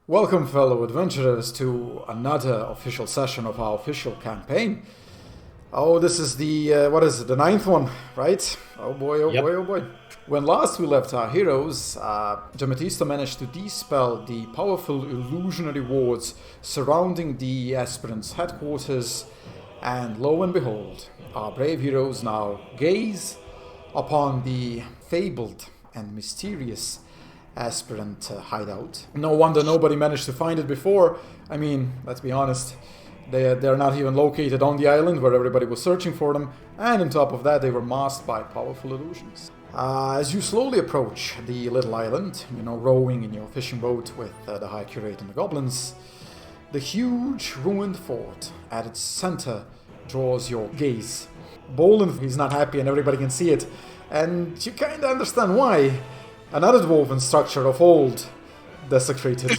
Welcome, fellow adventurers, to another official session of our official campaign. Oh, this is the ninth one, right? Oh boy, oh Yep. boy, oh boy. When last we left our heroes, Jametysta managed to dispel the powerful illusionary wards surrounding the aspirants' headquarters, and lo and behold, our brave heroes now gaze upon the fabled and mysterious aspirant hideout. No wonder nobody managed to find it before. I mean, let's be honest, they're not even located on the island where everybody was searching for them, and on top of that, they were masked by powerful illusions. As you slowly approach the little island, rowing in your fishing boat with the High Curate and the goblins, the huge ruined fort at its center draws your gaze. Bolan, he's not happy and everybody can see it, and you kinda understand why. Another dwarven structure of old, desecrated,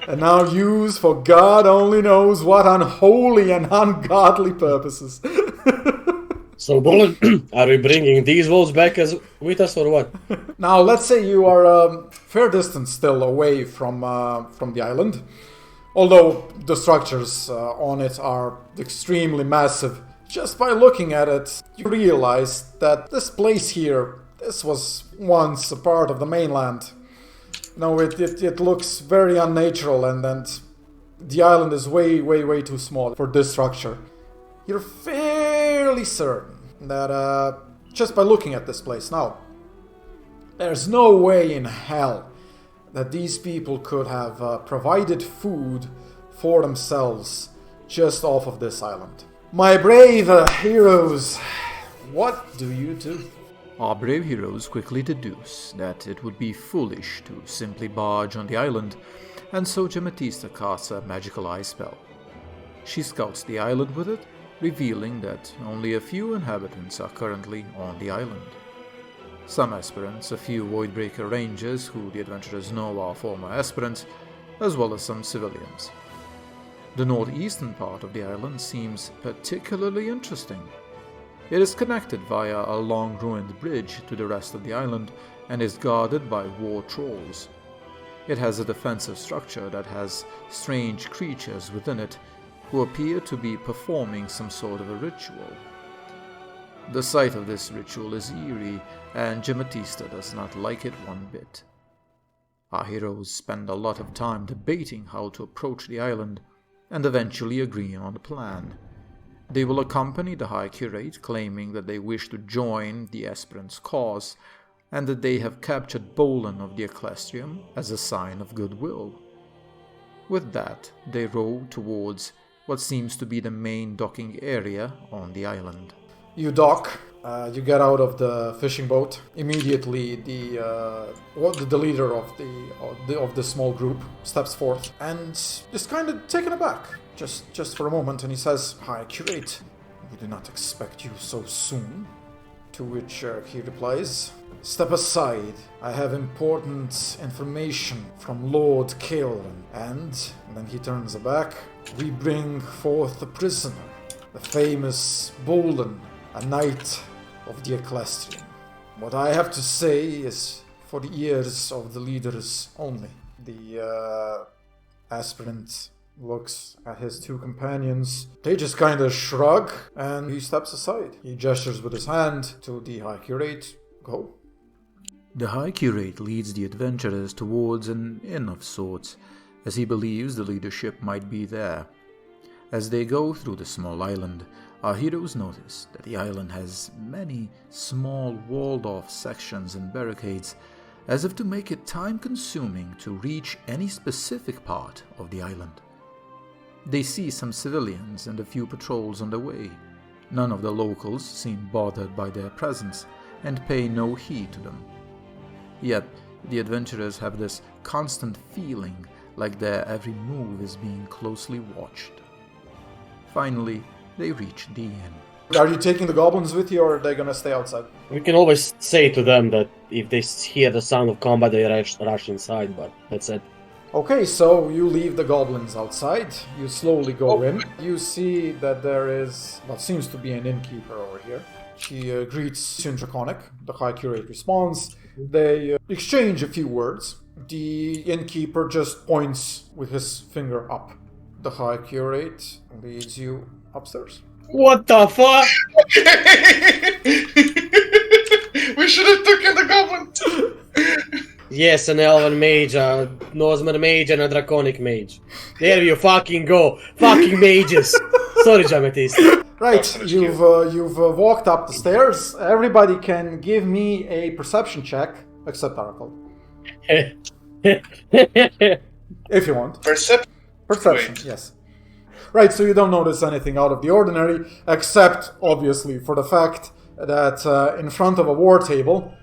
and now used for God only knows what unholy and ungodly purposes. So, Bolan, are we bringing these wolves back with us or what? Now, let's say you are a fair distance still away from the island, although the structures on it are extremely massive. Just by looking at it, you realize that this place here, this was once a part of the mainland. No, it looks very unnatural, and the island is way too small for this structure. You're fairly certain that just by looking at this place now, there's no way in hell that these people could have provided food for themselves just off of this island. My brave heroes, what do you do? Our brave heroes quickly deduce that it would be foolish to simply barge on the island, and so Jametysta casts a magical eye spell. She scouts the island with it, revealing that only a few inhabitants are currently on the island. Some aspirants, a few Voidbreaker rangers who the adventurers know are former aspirants, as well as some civilians. The northeastern part of the island seems particularly interesting. It is connected via a long ruined bridge to the rest of the island and is guarded by war trolls. It has a defensive structure that has strange creatures within it who appear to be performing some sort of a ritual. The sight of this ritual is eerie, and Jametysta does not like it one bit. Our heroes spend a lot of time debating how to approach the island and eventually agree on a plan. They will accompany the High Curate, claiming that they wish to join the aspirant's cause, and that they have captured Bolan of the Ecclestrium as a sign of goodwill. With that, they row towards what seems to be the main docking area on the island. You dock, you get out of the fishing boat. Immediately, the leader of the small group steps forth and is kind of taken aback. Just for a moment, and he says, "High Curate, we did not expect you so soon." To which he replies, "Step aside, I have important information from Lord Kaelin." And then he turns back. "We bring forth the prisoner, the famous Bolan, a knight of the Ecclestrium. What I have to say is for the ears of the leaders only." The aspirant looks at his two companions. They just kind of shrug, and he steps aside. He gestures with his hand to the High Curate. "Go." The High Curate leads the adventurers towards an inn of sorts, as he believes the leadership might be there. As they go through the small island, our heroes notice that the island has many small walled-off sections and barricades, as if to make it time-consuming to reach any specific part of the island. They see some civilians and a few patrols on the way. None of the locals seem bothered by their presence and pay no heed to them. Yet, the adventurers have this constant feeling like their every move is being closely watched. Finally, they reach the inn. Are you taking the goblins with you, or are they gonna stay outside? We can always say to them that if they hear the sound of combat, they rush inside, but that's it. Okay, so you leave the goblins outside. You slowly go in. You see that there is what seems to be an innkeeper over here. She greets you in Draconic. The High Curate responds. They exchange a few words. The innkeeper just points with his finger up. The High Curate leads you upstairs. What the fuck? We should have taken the goblin. Yes, an elven mage, a Nozmer mage, and a Draconic mage. There you fucking go. Fucking mages. Sorry, Jametysta. Right, you've walked up the stairs. Everybody can give me a perception check, except Arakald. If you want. Perception, Wait. yes. Right, so you don't notice anything out of the ordinary, except, obviously, for the fact that in front of a war table,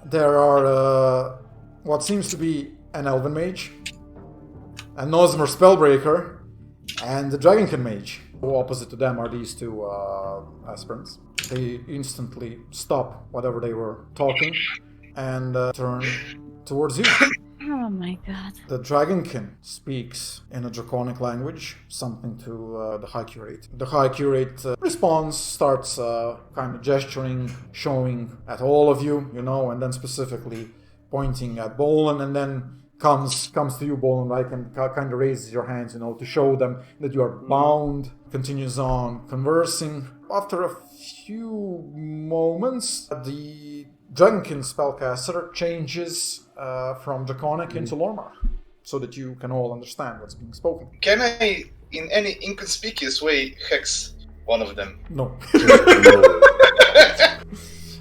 there are what seems to be an elven mage, a Nozmer spellbreaker, and the Dragonkin mage. Opposite to them are these two aspirants. They instantly stop whatever they were talking and turn towards you. Oh my god. The Dragonkin speaks in a Draconic language, something to the High Curate. The High Curate responds, starts kind of gesturing, showing at all of you, and then specifically pointing at Bolan, and then comes to you, Bolan, right, and kind of raises your hands, to show them that you are bound. Continues on conversing. After a few moments, the Dragonkin spellcaster changes from Draconic into Lormar, so that you can all understand what's being spoken. Can I, in any inconspicuous way, hex one of them? No.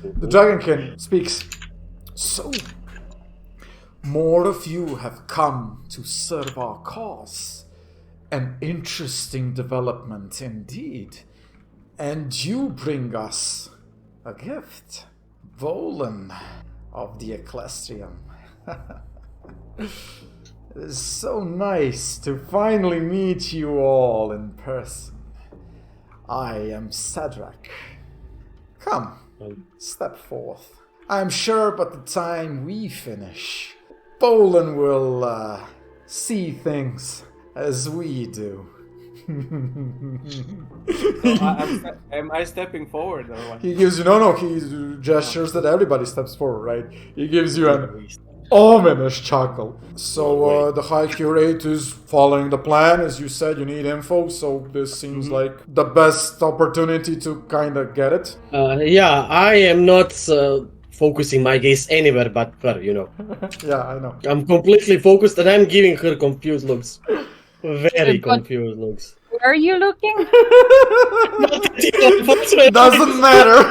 The Dragonkin speaks. So, more of you have come to serve our cause. An interesting development indeed. And you bring us a gift. Bolan of the Ecclesium. It is so nice to finally meet you all in person. I am Cedric. Come, step forth. I'm sure by the time we finish, Bolan will see things as we do. Am I stepping forward or what? He gives you he gestures that everybody steps forward, right? He gives you an ominous chuckle. So the High Curate is following the plan. As you said, you need info, so this seems like the best opportunity to kind of get it. Yeah, I am not focusing my gaze anywhere but her, Yeah, I know. I'm completely focused and I'm giving her confused looks. Very confused looks. Where are you looking? Doesn't matter.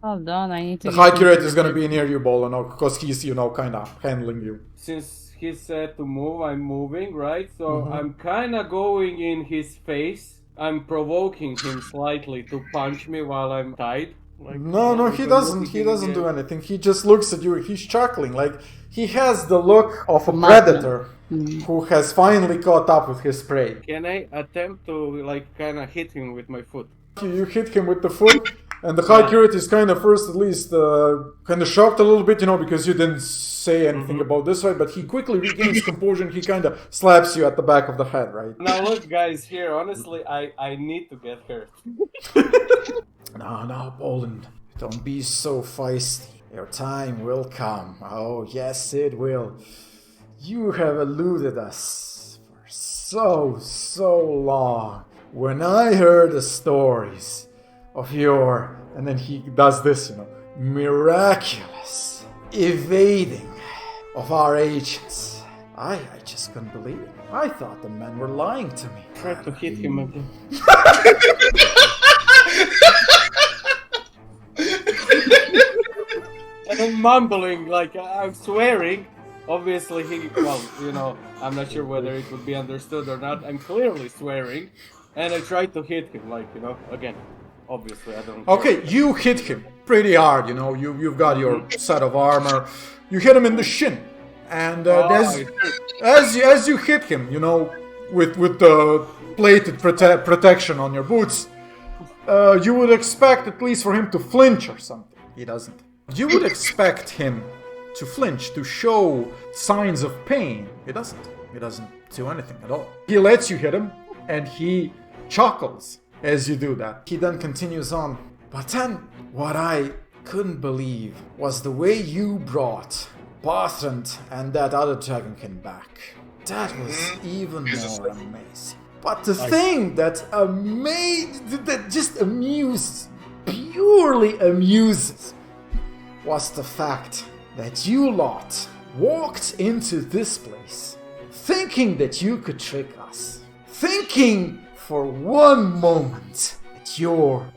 Hold on, I need to... The High Curate is going to be near you, Bolan, because he's, kind of handling you. Since he said to move, I'm moving, right? So I'm kind of going in his face. I'm provoking him slightly to punch me while I'm tied. No, he doesn't. He doesn't do anything. He just looks at you. He's chuckling. Like, he has the look of a predator who has finally caught up with his prey. Can I attempt to, kind of hit him with my foot? You hit him with the foot, and the High Curate is kind of first, at least, kind of shocked a little bit, because you didn't say anything about this, right? But he quickly regains composure and he kind of slaps you at the back of the head, right? Now look, guys, here, honestly, I need to get hurt. No, Bolan, don't be so feisty. Your time will come. Oh, yes, it will. You have eluded us for so long. When I heard the stories of your, and then he does this, miraculous evading of our agents, I just couldn't believe it. I thought the men were lying to me. Try to hit him again. And I'm mumbling, I'm swearing. Obviously, I'm not sure whether it would be understood or not. I'm clearly swearing. And I tried to hit him, again. Obviously, I don't. Okay, you hit him pretty hard, You've got your set of armor. You hit him in the shin. And as you hit him, with the plated protection on your boots, you would expect at least for him to flinch or something. He doesn't. You would expect him to flinch, to show signs of pain. He doesn't. He doesn't do anything at all. He lets you hit him, and he chuckles as you do that. He then continues on. But then, what I couldn't believe was the way you brought Bartrand and that other dragonkin back. That was even more amazing. But the thing that just purely amuses, was the fact that you lot walked into this place thinking that you could trick us. Thinking for one moment that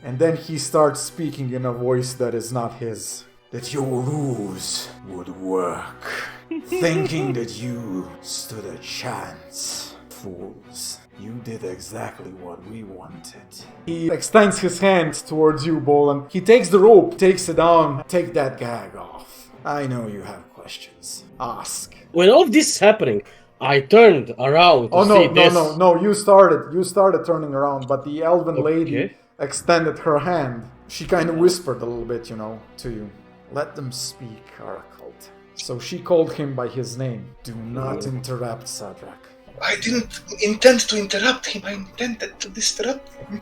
and then he starts speaking in a voice that is not his, that your ruse would work. Thinking that you stood a chance. Fools. You did exactly what we wanted. He extends his hand towards you, Bolan. He takes the rope, takes it down. Take that gag off. I know you have questions. Ask. When all this is happening, I turned around to see this. No, you started turning around, but the elven lady extended her hand. She kind of whispered a little bit, to you. Let them speak, Arakald. So she called him by his name. Do not interrupt, Sadrak. I didn't intend to interrupt him, I intended to disrupt him.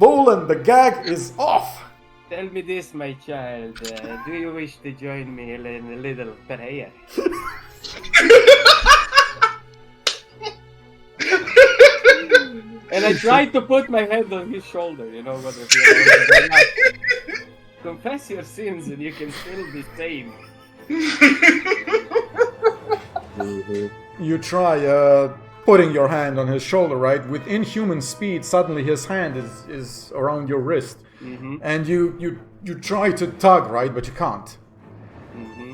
Bolan, the gag is off! Tell me this, my child. Do you wish to join me in a little prayer? And I tried to put my hand on his shoulder, what if confess your sins and you can still be saved. You try putting your hand on his shoulder, right? With inhuman speed, suddenly his hand is around your wrist. And you try to tug, right? But you can't.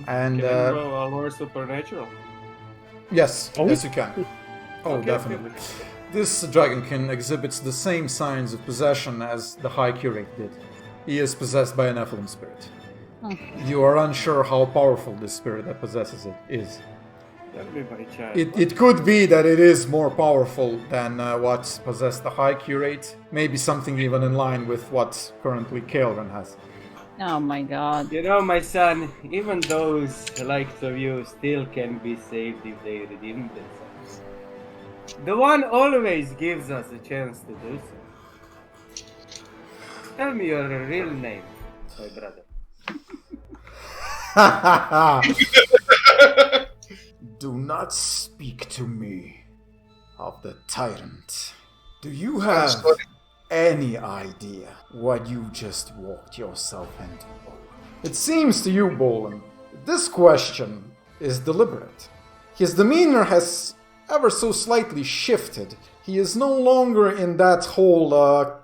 And can I roll a more supernatural? Yes, yes you can. Oh, definitely. This dragonkin exhibits the same signs of possession as the High Curate did. He is possessed by a Nephilim spirit. You are unsure how powerful this spirit that possesses it is. It could be that it is more powerful than what possessed the High Curate. Maybe something even in line with what currently Kael'ren has. Oh my god. My son, even those likes of you still can be saved if they redeem themselves. The one always gives us a chance to do so. Tell me your real name, my brother. Do not speak to me of the tyrant. Do you have any idea what you just walked yourself into? It seems to you, Bolan, this question is deliberate. His demeanor has ever so slightly shifted. He is no longer in that whole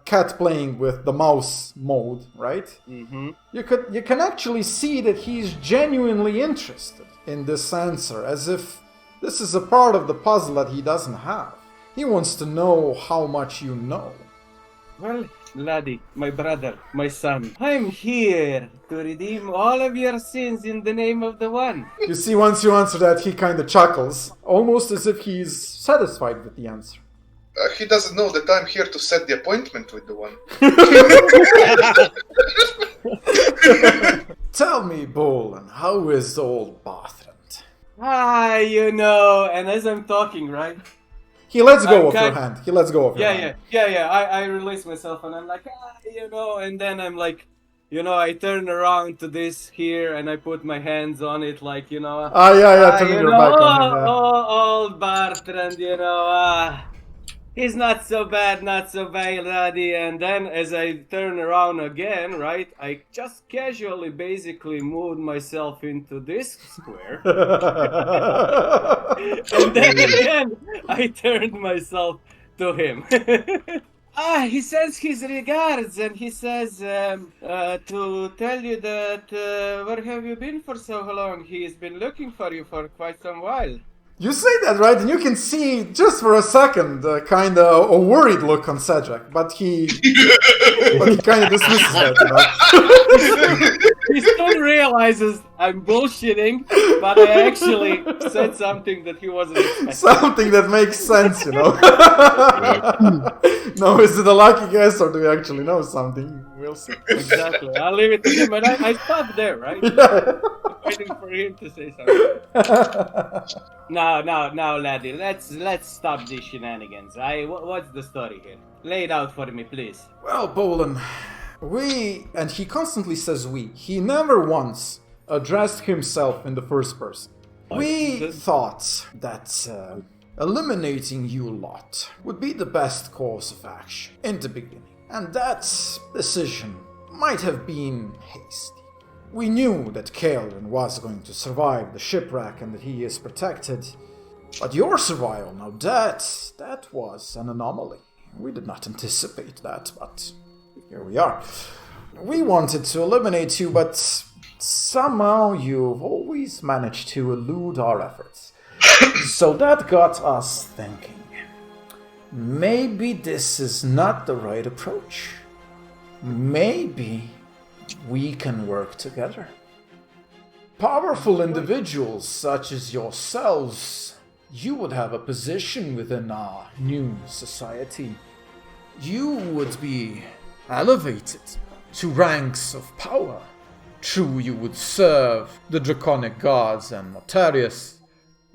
cat playing with the mouse mode, right? You can actually see that he's genuinely interested in this answer, as if this is a part of the puzzle that he doesn't have. He wants to know how much you know. Well, laddie, my brother, my son, I'm here to redeem all of your sins in the name of the One. You see, once you answer that, he kind of chuckles, almost as if he's satisfied with the answer. He doesn't know that I'm here to set the appointment with the One. Tell me, Bolan, how is old Bartrand? And as I'm talking, right? He lets go of your hand. He lets go of your hand. Yeah. I release myself and I'm like, and then I'm like, I turn around to this here and I put my hands on it like, turning your back on him. Old Bartrand, he's not so bad, laddie. And then as I turn around again, right, I just casually basically moved myself into this square. And then again, I turned myself to him. He sends his regards and he says to tell you that where have you been for so long? He's been looking for you for quite some while. You say that, right? And you can see, just for a second, kind of a worried look on Cedric, but he kind of dismisses that, He still realizes I'm bullshitting, but I actually said something that he wasn't expecting. Something that makes sense, No, is it a lucky guess, or do we actually know something? We'll see. Exactly. I'll leave it to him, but I stopped there, right? Yeah. Waiting for him to say something. Now, laddie, let's stop these shenanigans. What's the story here? Lay it out for me, please. Well, Bolan, and he constantly says we. He never once addressed himself in the first person. We thought that eliminating you lot would be the best course of action in the beginning, and that decision might have been hasty. We knew that Kaelin was going to survive the shipwreck and that he is protected, but your survival, now that was an anomaly. We did not anticipate that, but here we are. We wanted to eliminate you, but somehow you've always managed to elude our efforts. So that got us thinking. Maybe this is not the right approach. Maybe we can work together. Powerful individuals such as yourselves, you would have a position within our new society. You would be elevated to ranks of power. True, you would serve the Draconic gods and Notarius,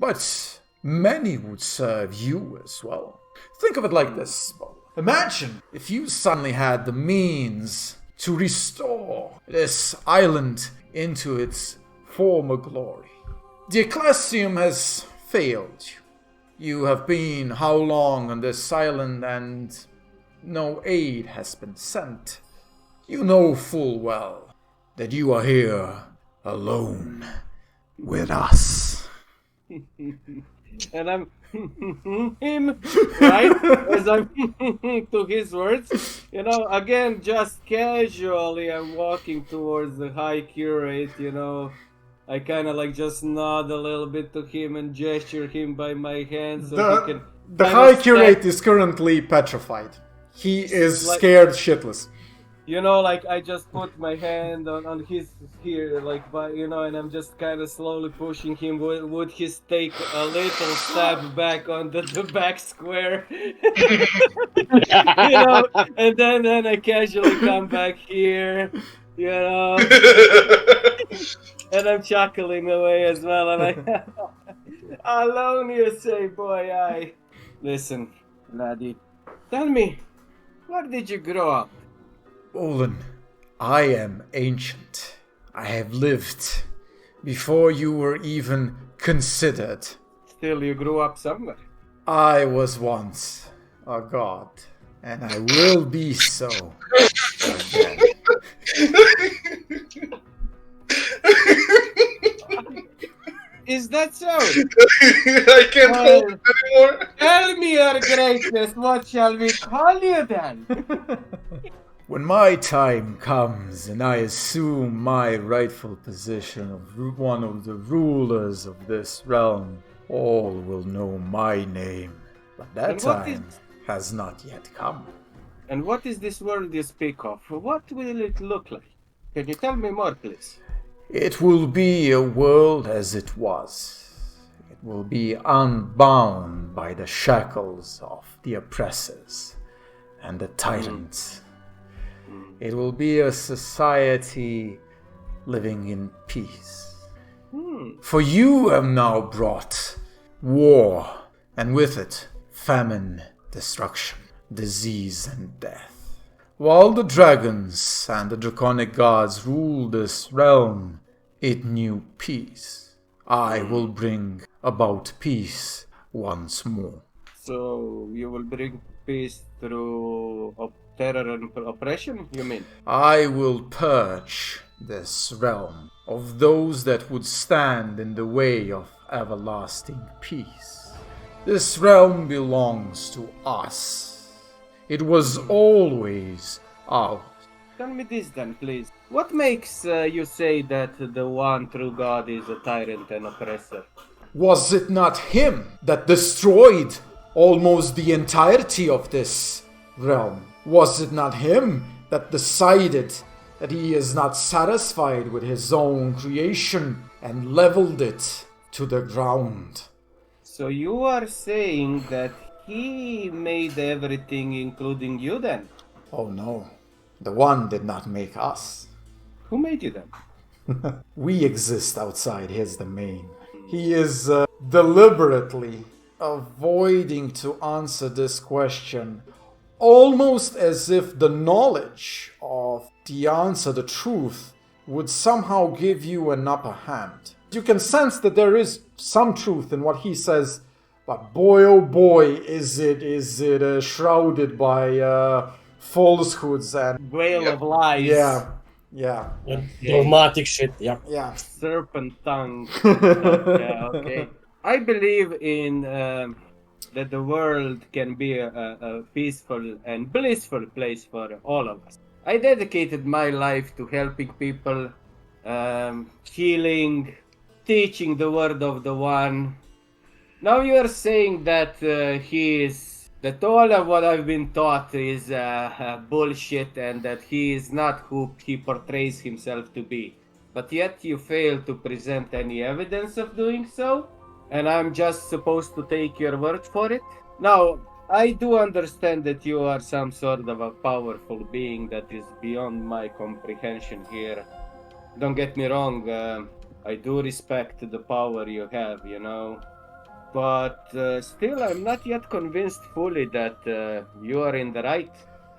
but many would serve you as well. Think of it like this, Bolan. Imagine if you suddenly had the means to restore this island into its former glory. The Ecclesium has failed you. You have been how long on this island and no aid has been sent. You know full well that you are here alone with us. And I'm him, right? As I'm to his words, again, just casually, I'm walking towards the High Curate, I kind of just nod a little bit to him and gesture him by my hand so he can... The High Curate is currently petrified. He is scared shitless. I just put my hand on his here, and I'm just kind of slowly pushing him. Would he take a little step back onto the back square? And then I casually come back here, and I'm chuckling away as well. And alone you say, boy, listen, laddie, tell me, where did you grow up? Bolan, I am ancient. I have lived before you were even considered. Still, you grew up somewhere. I was once a god, and I will be so again. Is that so? I can't hold it anymore. Tell me, your greatness, what shall we call you then? When my time comes and I assume my rightful position of one of the rulers of this realm, all will know my name. But that time has not yet come. And what is this world you speak of? What will it look like? Can you tell me more, please? It will be a world as it was. It will be unbound by the shackles of the oppressors and the tyrants. It will be a society living in peace. For you have now brought war, and with it, famine, destruction, disease, and death. While the dragons and the draconic gods ruled this realm, it knew peace. I will bring about peace once more. So you will bring peace through terror and oppression, you mean? I will purge this realm of those that would stand in the way of everlasting peace. This realm belongs to us. It was always ours. Tell me this then, please. What makes you say that the one true God is a tyrant and oppressor? Was it not him that destroyed almost the entirety of this realm? Was it not him that decided that he is not satisfied with his own creation and leveled it to the ground? So you are saying that he made everything, including you then? Oh no, the one did not make us. Who made you then? We exist outside his domain. He is deliberately avoiding to answer this question, almost as if the knowledge of the answer, the truth, would somehow give you an upper hand. You can sense that there is some truth in what he says, but boy oh boy is it shrouded by falsehoods and Veil of lies. yeah. Dogmatic shit, yeah. Yeah. Serpent tongue. Yeah, okay. I believe in that the world can be a peaceful and blissful place for all of us. I dedicated my life to helping people, healing, teaching the word of the One. Now you are saying that that all of what I've been taught is bullshit and that he is not who he portrays himself to be. But yet you fail to present any evidence of doing so, and I'm just supposed to take your word for it? Now, I do understand that you are some sort of a powerful being that is beyond my comprehension here. Don't get me wrong, I do respect the power you have, you know. But still, I'm not yet convinced fully that you are in the right.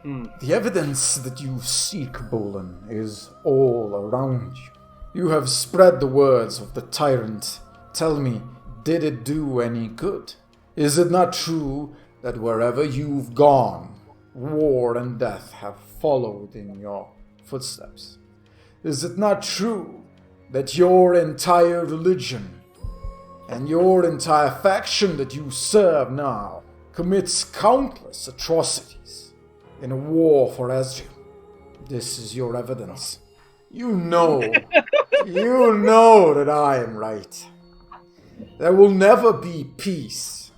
The evidence that you seek, Bolan, is all around you. You have spread the words of the tyrant. Tell me, did it do any good? Is it not true that wherever you've gone, war and death have followed in your footsteps? Is it not true that your entire religion and your entire faction that you serve now commits countless atrocities in a war for Ezreal? This is your evidence. You know that I am right. There will never be peace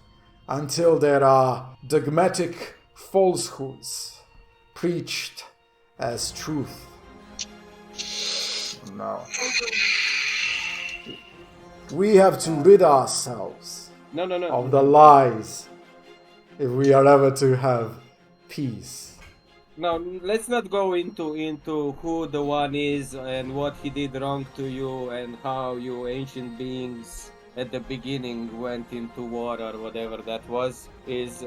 until there are dogmatic falsehoods preached as truth. No. We have to rid ourselves of the lies if we are ever to have peace. Now, let's not go into who the One is and what he did wrong to you and how you ancient beings at the beginning went into war or whatever that was. Is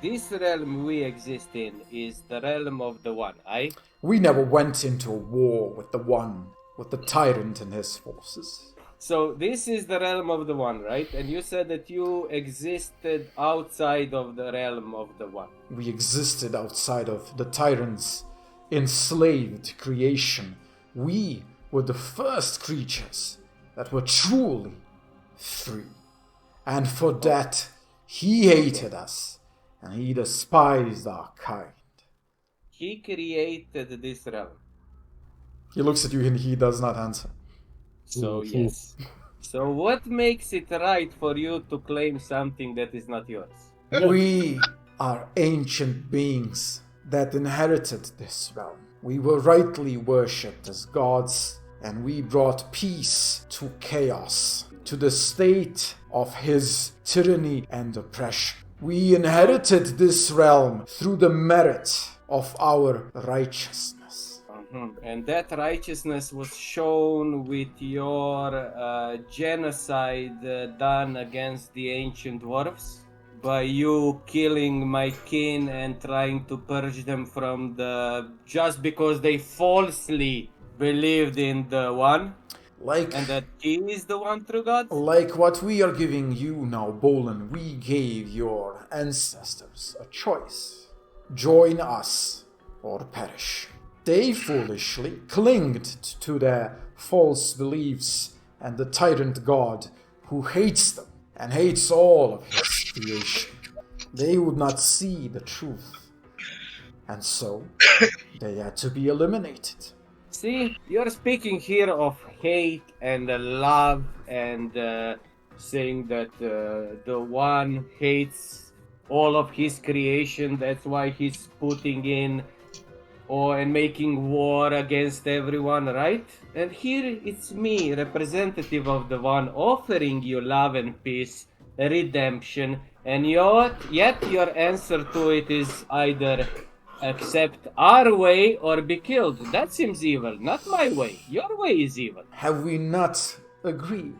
this realm we exist in is the realm of the One, aye? We never went into a war with the One, with the tyrant and his forces. So this is the realm of the One, right? And you said that you existed outside of the realm of the One. We existed outside of the tyrant's enslaved creation. We were the first creatures that were truly free. And for that, he hated us, and he despised our kind. He created this realm. He looks at you and he does not answer. So yes. So what makes it right for you to claim something that is not yours? We are ancient beings that inherited this realm. We were rightly worshipped as gods, and we brought peace to chaos, to the state of his tyranny and oppression. We inherited this realm through the merit of our righteousness. And that righteousness was shown with your genocide done against the ancient dwarves, by you killing my kin and trying to purge them from just because they falsely believed in the One, and that he is the one true God. Like what we are giving you now, Bolan, we gave your ancestors a choice: join us or perish. They foolishly clinged to their false beliefs and the tyrant god who hates them and hates all of his creation. They would not see the truth, and so they had to be eliminated. See, you're speaking here of hate and love and saying that the One hates all of his creation, that's why he's putting in and making war against everyone, right? And here it's me, representative of the One, offering you love and peace, redemption, and yet your answer to it is either accept our way or be killed. That seems evil, not my way. Your way is evil. Have we not agreed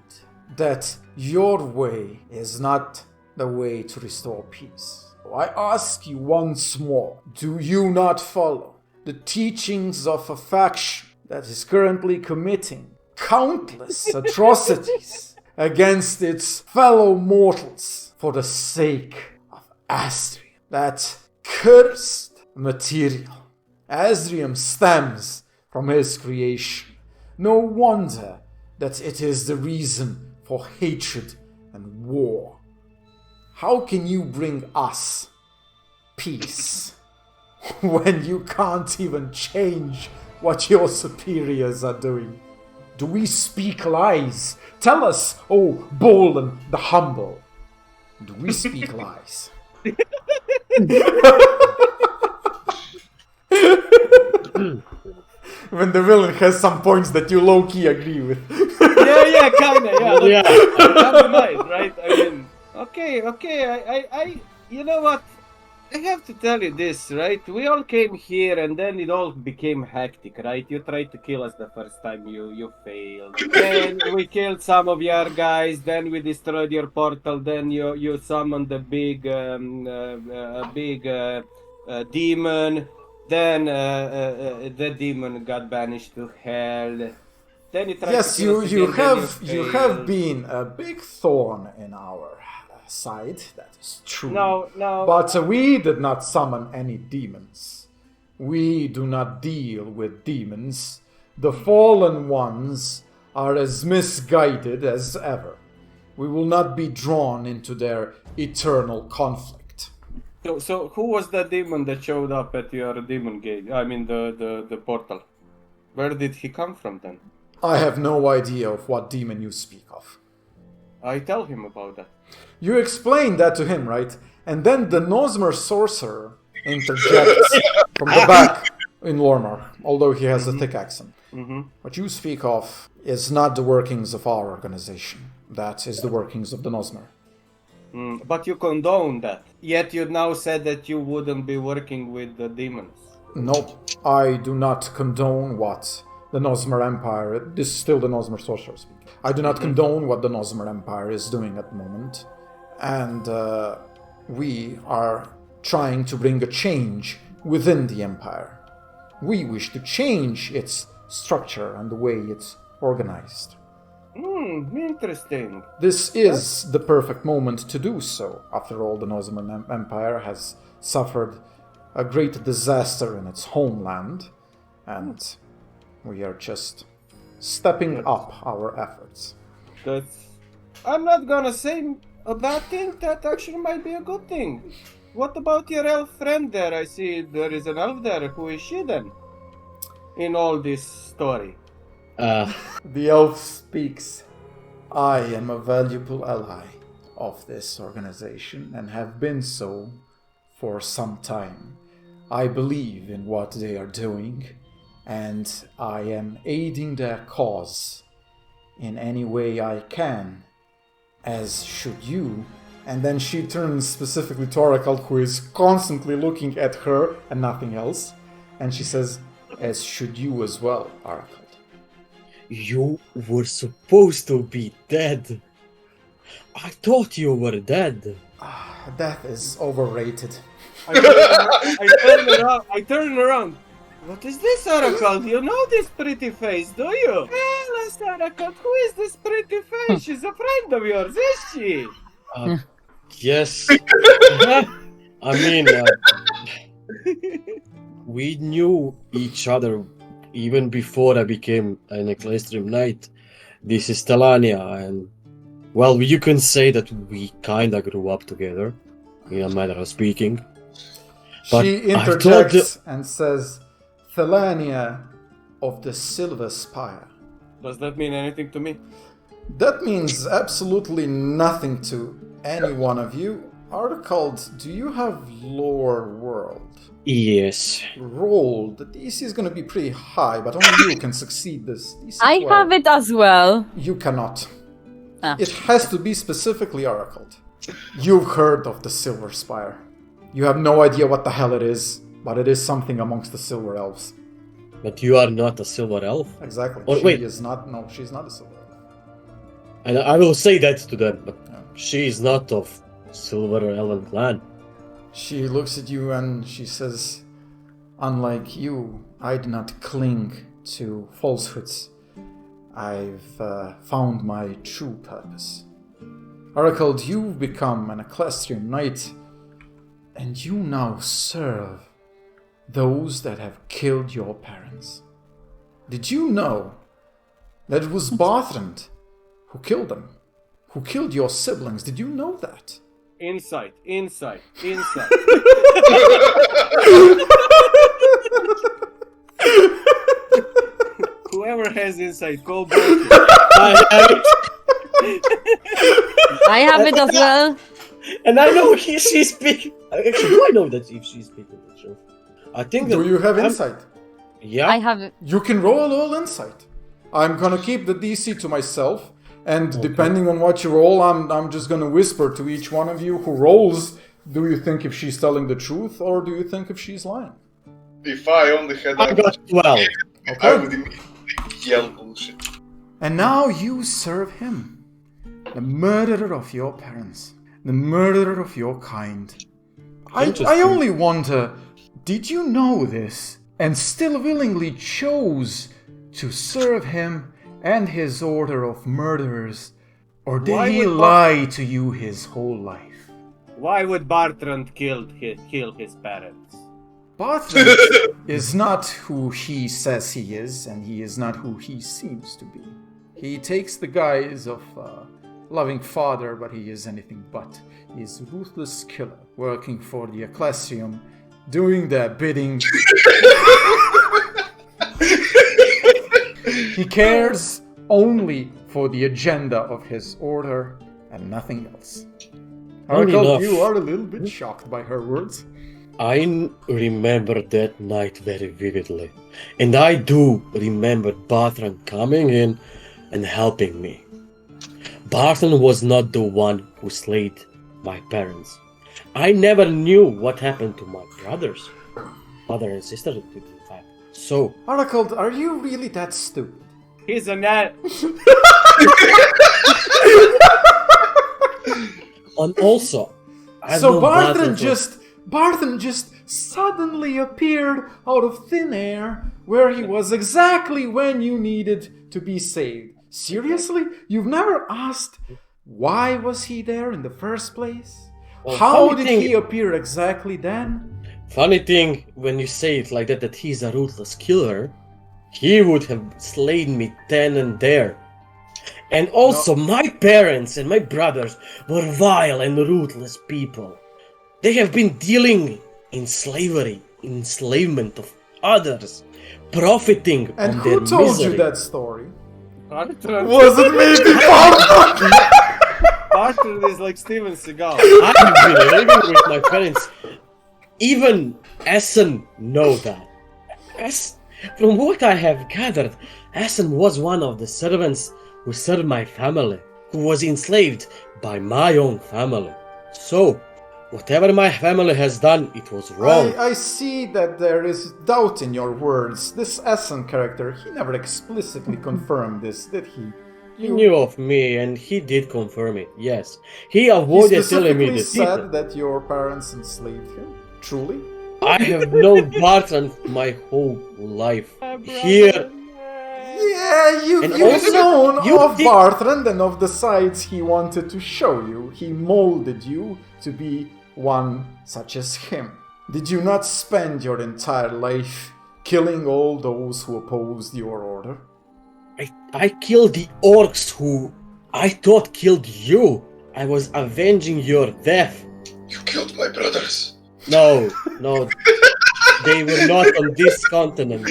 that your way is not the way to restore peace? I ask you once more, do you not follow the teachings of a faction that is currently committing countless atrocities against its fellow mortals for the sake of Asrium. That cursed material. Asrium stems from his creation. No wonder that it is the reason for hatred and war. How can you bring us peace when you can't even change what your superiors are doing? Do we speak lies? Tell us, oh Bolan the Humble. Do we speak lies? When the villain has some points that you low-key agree with. Yeah, kinda, yeah. Yeah. That'd be nice, right? I mean, okay, I you know what? I have to tell you this, right? We all came here and then it all became hectic, right? You tried to kill us the first time, you failed. Then we killed some of your guys, then we destroyed your portal, then you summoned a big demon, then the demon got banished to hell. Then you tried Yes, to kill us you again, then have failed. been a big thorn in our side. That is true. No. But we did not summon any demons. We do not deal with demons. The fallen ones are as misguided as ever. We will not be drawn into their eternal conflict. So who was that demon that showed up at your demon gate? I mean the portal. Where did he come from then? I have no idea of what demon you speak of. I tell him about that. You explained that to him, right? And then the Nozmer sorcerer interjects from the back in Lormar, although he has a thick accent. What you speak of is not the workings of our organization. That is the workings of the Nozmer. But you condone that. Yet you now said that you wouldn't be working with the demons. Nope, I do not condone what the Nozmer Empire... This is still the Nozmer sorcerer speaking. I do not condone what the Nozmer Empire is doing at the moment. And we are trying to bring a change within the Empire. We wish to change its structure and the way it's organized. Interesting. This is the perfect moment to do so. After all, the Nozmer Empire has suffered a great disaster in its homeland, and we are just stepping up our efforts. I'm not gonna say a bad thing. That actually might be a good thing. What about your elf friend there? I see there is an elf there. Who is she then? In all this story. The elf speaks. I am a valuable ally of this organization and have been so for some time. I believe in what they are doing, and I am aiding their cause in any way I can, as should you. And then she turns specifically to Arakald, who is constantly looking at her and nothing else, and she says, as should you as well, Arakald. You were supposed to be dead. I thought you were dead. Death is overrated. I turn around. What is this, Arakald? You know this pretty face, do you? Yes, Arakald, who is this pretty face? She's a friend of yours, is she? Yes. I mean, we knew each other even before I became an Ecclesiam Knight. This is Telania, and well, you can say that we kinda grew up together, in a manner of speaking. But She interjects and says, Thelania of the Silver Spire. Does that mean anything to me? That means absolutely nothing to any one of you. Arakald, do you have Lore World? Yes. Roll. The DC is going to be pretty high, but only you can succeed this. DC I 12. have it as well. You cannot. Ah. It has to be specifically Arakald. You've heard of the Silver Spire. You have no idea what the hell it is, but it is something amongst the Silver Elves. But you are not a silver elf? Exactly. Oh, she wait. is not. No, she's not a Silver Elf. And I will say that to them, but Yeah. she is not of Silver Elven clan. She looks at you and she says, unlike you, I do not cling to falsehoods. I've found my true purpose. Arakald, you've become an ecclesiarch knight, and you now serve those that have killed your parents. Did you know that it was Barthrand who killed them? Who killed your siblings? Did you know that? Insight. Whoever has insight, call both. I have it. I have it as well. And I know she's speaking. Actually, do I know that if she's speaking the truth? I think that. Do you have insight? Yeah. I have it. You can roll all insight. I'm gonna keep the DC to myself, and depending on what you roll, I'm just gonna whisper to each one of you who rolls. Do you think if she's telling the truth, or do you think if she's lying? If I only had I got 12. I would immediately yell bullshit. And now you serve him, the murderer of your parents, the murderer of your kind. I only wonder, did you know this and still willingly chose to serve him and his order of murderers, or did Why he would lie to you his whole life? Why would Bartrand kill his parents? Barthrand is not who he says he is, and he is not who he seems to be. He takes the guise of a loving father, but he is anything but. He is a ruthless killer, working for the Ecclesium, doing their bidding. He cares only for the agenda of his order and nothing else. Arakald, you are a little bit shocked by her words. I remember that night very vividly. And I do remember Barthrand coming in and helping me. Barthrand was not the one who slayed my parents. I never knew what happened to my brothers. Mother and sister, in fact. So, Arakald, are you really that stupid? He's a net. and also, I So know Barthrand was- just suddenly appeared out of thin air where he was exactly when you needed to be saved. Seriously? You've never asked why was he there in the first place? Well, How funny did thing- he appear exactly then? Funny thing, when you say it like that he's a ruthless killer, he would have slain me then and there. And also, my parents and my brothers were vile and ruthless people. They have been dealing in slavery, enslavement of others, profiting And on who their told misery. you that story? Bartrand. Was it maybe Barthrand? Bartrand is like Steven Seagal. I've been living with my parents. Even Essen know that. From what I have gathered, Essen was one of the servants who served my family, who was enslaved by my own family. So, whatever my family has done, it was wrong. I see that there is doubt in your words. This Essen character, he never explicitly confirmed this, did he? He knew of me, and he did confirm it, yes. He avoided telling me specifically the said secret. that your parents enslaved him? Truly? I have known Bartran my whole life. Here, Yeah, you've And also, known you of did- Barthrand and of the sides he wanted to show you. He molded you to be one such as him. Did you not spend your entire life killing all those who opposed your order? I killed the orcs who I thought killed you. I was avenging your death. You killed my brothers. No, they were not on this continent.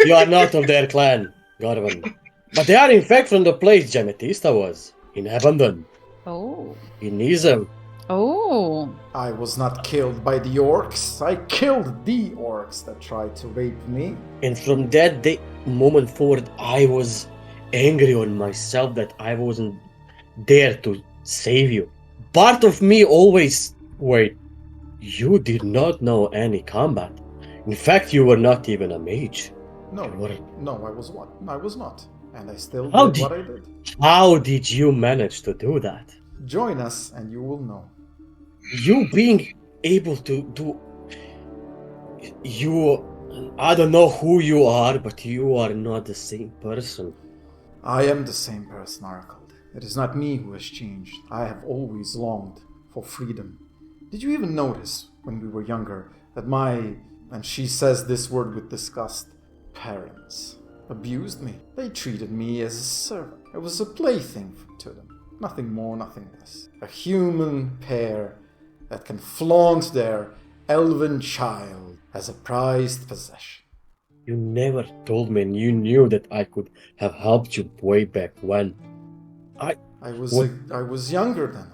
You are not of their clan, Gharvan. But they are in fact from the place Jametysta was, in Abandon, Oh. in Nizem. Oh. I was not killed by the orcs. I killed the orcs that tried to rape me. And from that moment forward, I was angry on myself that I wasn't there to save you. Part of me always... Wait, you did not know any combat. In fact, you were not even a mage. No, You were... I was what? I was not. And I still How did what did- I did. How did you manage to do that? Join us and you will know. You being able to do... You... I don't know who you are, but you are not the same person. I am the same person, Arakald. It is not me who has changed. I have always longed for freedom. Did you even notice, when we were younger, that and she says this word with disgust, parents abused me? They treated me as a servant. It was a plaything to them. Nothing more, nothing less. A human pair that can flaunt their elven child as a prized possession. You never told me, and you knew that I could have helped you way back when. I was younger then.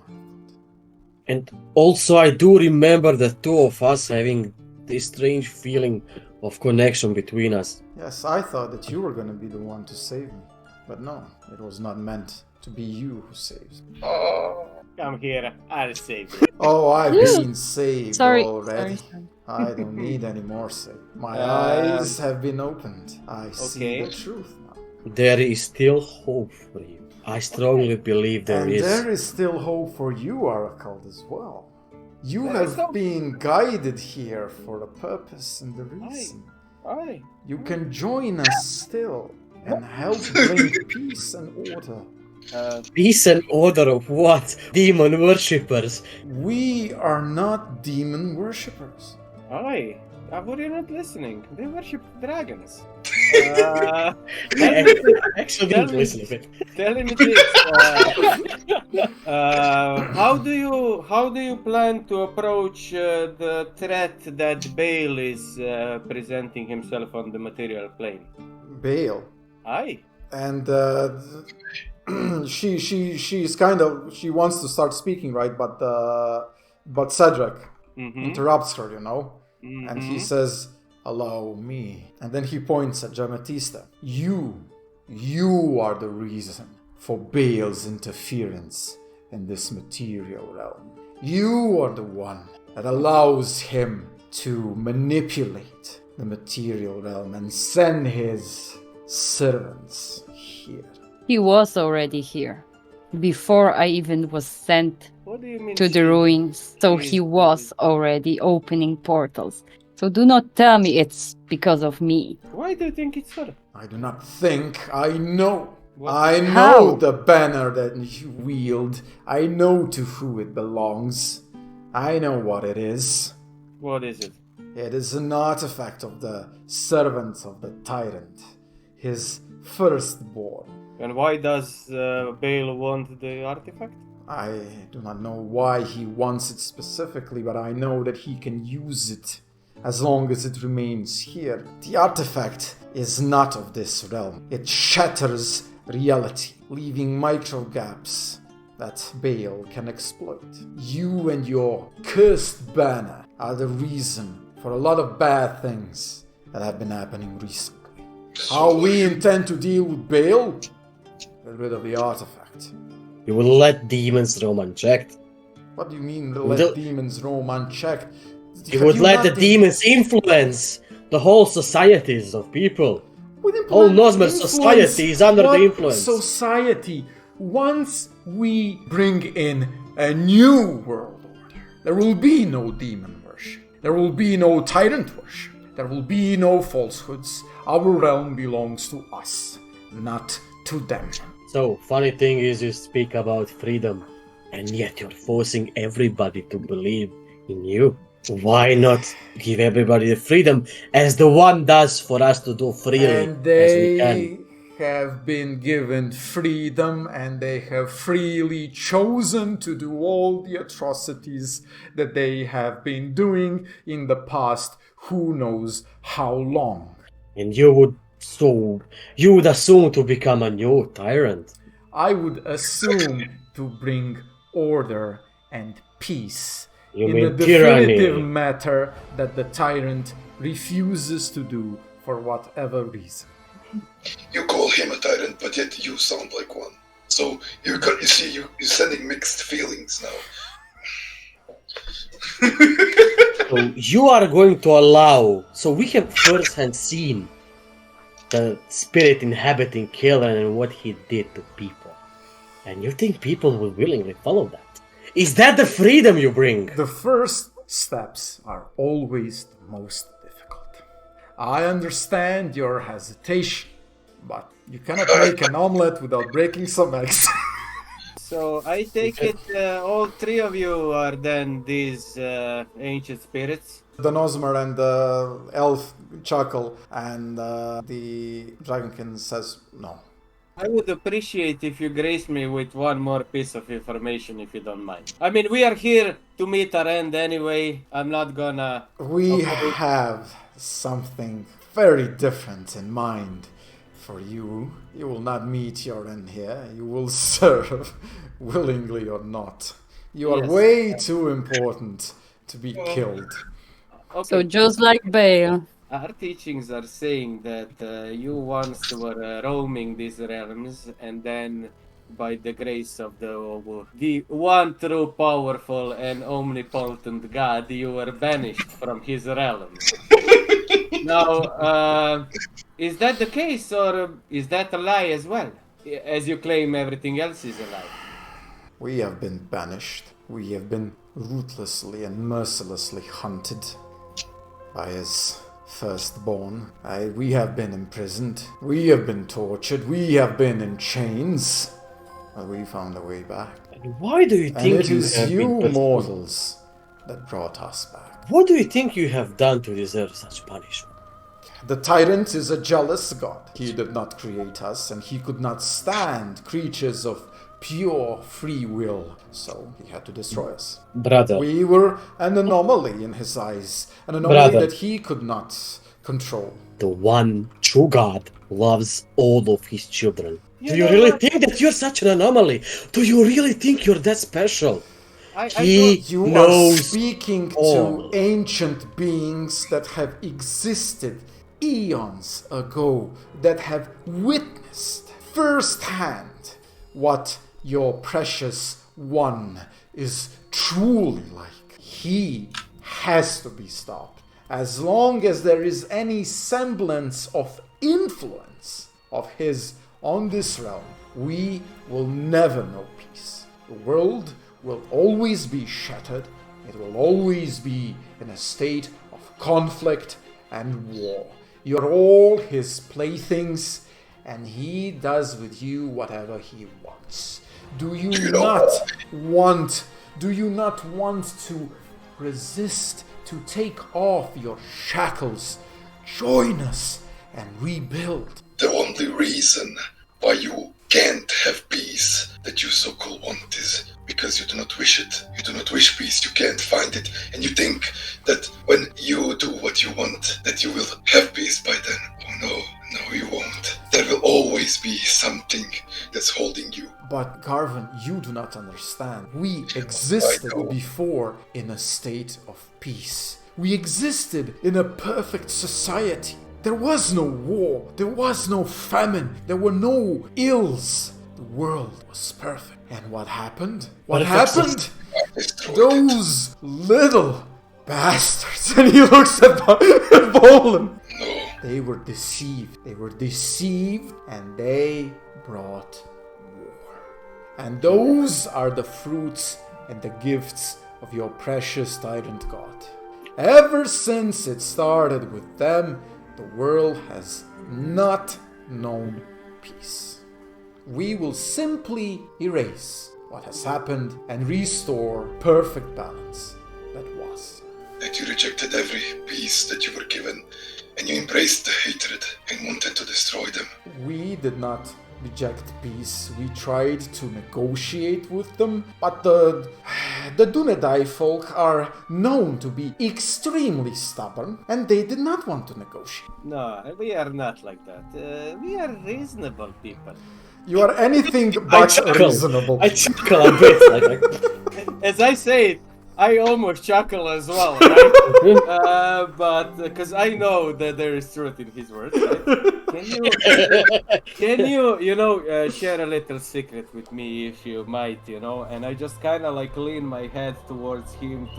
And also I do remember the two of us having this strange feeling of connection between us. Yes, I thought that you were going to be the one to save me. But no, it was not meant to be you who saves me. Oh, Come here, I'll save you. Oh, I've been saved already. Sorry. I don't need any more save. My eyes have been opened. I see okay. the truth now. There is still hope for you. I strongly believe there is. There is still hope for you, Arakald, as well. You There is have hope. been guided here for a purpose and a reason. Aye. You can join us still and help bring peace and order. Peace and order of what? Demon worshippers. We are not demon worshippers. Aye. Were you not listening? They worship dragons. Actually, tell didn't me- listen a bit. Tell me this. How do you plan to approach the threat that Bale is presenting himself on the material plane? Bale. Aye. And she wants to start speaking, right? But Cedric interrupts her, and he says, "Allow me." And then he points at Jametysta. You are the reason for Bale's interference in this material realm. You are the one that allows him to manipulate the material realm and send his servants here. He was already here. Before I even was sent What do you mean? to the ruins. So he was already opening portals. So do not tell me it's because of me. Why do you think it's her? I do not think, I know. What? I know How? the banner that you wield. I know to who it belongs. I know what it is. What is it? It is an artifact of the servants of the tyrant, his firstborn. And why does Bale want the artifact? I do not know why he wants it specifically, but I know that he can use it as long as it remains here. The artifact is not of this realm. It shatters reality, leaving micro gaps that Bale can exploit. You and your cursed banner are the reason for a lot of bad things that have been happening recently. How we intend to deal with Bale? Get rid of the artifact. You will let demons roam unchecked. What do you mean, Would let you- demons roam unchecked? You Have would let not the been- demons influence the whole societies of people. With Whole influence- Nozmer society is under the what influence. Society. Once we bring in a new world order, there will be no demon worship. There will be no tyrant worship. There will be no falsehoods. Our realm belongs to us, not to them. So, funny thing is you speak about freedom, and yet you're forcing everybody to believe in you. Why not give everybody the freedom as the one does for us to do freely And as we can? they have been given freedom, and they have freely chosen to do all the atrocities that they have been doing in the past, who knows how long. And you would assume to become a new tyrant. I would assume to bring order and peace You in mean a definitive tyranny. matter that the tyrant refuses to do for whatever reason. You call him a tyrant, but yet you sound like one. So you're sending mixed feelings now. So you are going to allow. So we have first-hand seen the spirit inhabiting Kilran and what he did to people. And you think people will willingly follow that? Is that the freedom you bring? The first steps are always the most difficult. I understand your hesitation, but you cannot make an omelette without breaking some eggs. So I take it all three of you are then these ancient spirits. The Nozmer and the elf chuckle, and the dragonkin says no. I would appreciate if you grace me with one more piece of information, if you don't mind. I mean, we are here to meet our end anyway. I'm not gonna... We have something very different in mind for you. You will not meet your end here. You will serve, willingly or not. You are Yes. way too important to be killed. Okay. So just like Bale. Our teachings are saying that you once were roaming these realms, and then, by the grace of the one true powerful and omnipotent God, you were banished from his realm. Now, is that the case, or is that a lie as well? As you claim everything else is a lie. We have been banished. We have been ruthlessly and mercilessly hunted by his firstborn. We have been imprisoned. We have been tortured. We have been in chains. But we found a way back. Why do you And think it is have you been persecuted? mortals that brought us back. What do you think you have done to deserve such punishment? The tyrant is a jealous god. He did not create us, and he could not stand creatures of pure free will. So he had to destroy us. Brother, We were an anomaly in his eyes, an anomaly Brother. that he could not control. the one true God loves all of his children. Do you know really what? think that you're such an anomaly? Do you really think you're that special? I He You are knows speaking all. to ancient beings that have existed eons ago, that have witnessed firsthand what your precious one is truly like. He has to be stopped. As long as there is any semblance of influence of his on this realm, we will never know peace. The world will always be shattered. It will always be in a state of conflict and war. You're all his playthings, and he does with you whatever he wants. Do you not want to resist, to take off your shackles? Join us and rebuild. The only reason why you can't have peace that you so-called want is because you do not wish it. You do not wish peace, you can't find it, and you think that when you do what you want, that you will have peace by then. Oh no, you won't. There will always be something that's holding you. But Gharvan, you do not understand. We existed I know. before in a state of peace. We existed in a perfect society. There was no war. There was no famine. There were no ills. The world was perfect. And what happened? What happened? Destroyed it. Those little bastards. And he looks at Bolan. No. They were deceived. They were deceived, and they brought war. And those are the fruits and the gifts of your precious tyrant god. Ever since it started with them, the world has not known peace. We will simply erase what has happened and restore perfect balance that was. That you rejected every peace that you were given, and you embraced the hatred and wanted to destroy them. We did not reject peace. We tried to negotiate with them, but the Dunedai folk are known to be extremely stubborn, and they did not want to negotiate. No, we are not like that. We are reasonable people. You are anything but chuckle. reasonable. I chuckle a bit. Like, As I say it, I almost chuckle as well, right? But because I know that there is truth in his words, right? Can you, share a little secret with me if you might, And I just kind of like lean my head towards him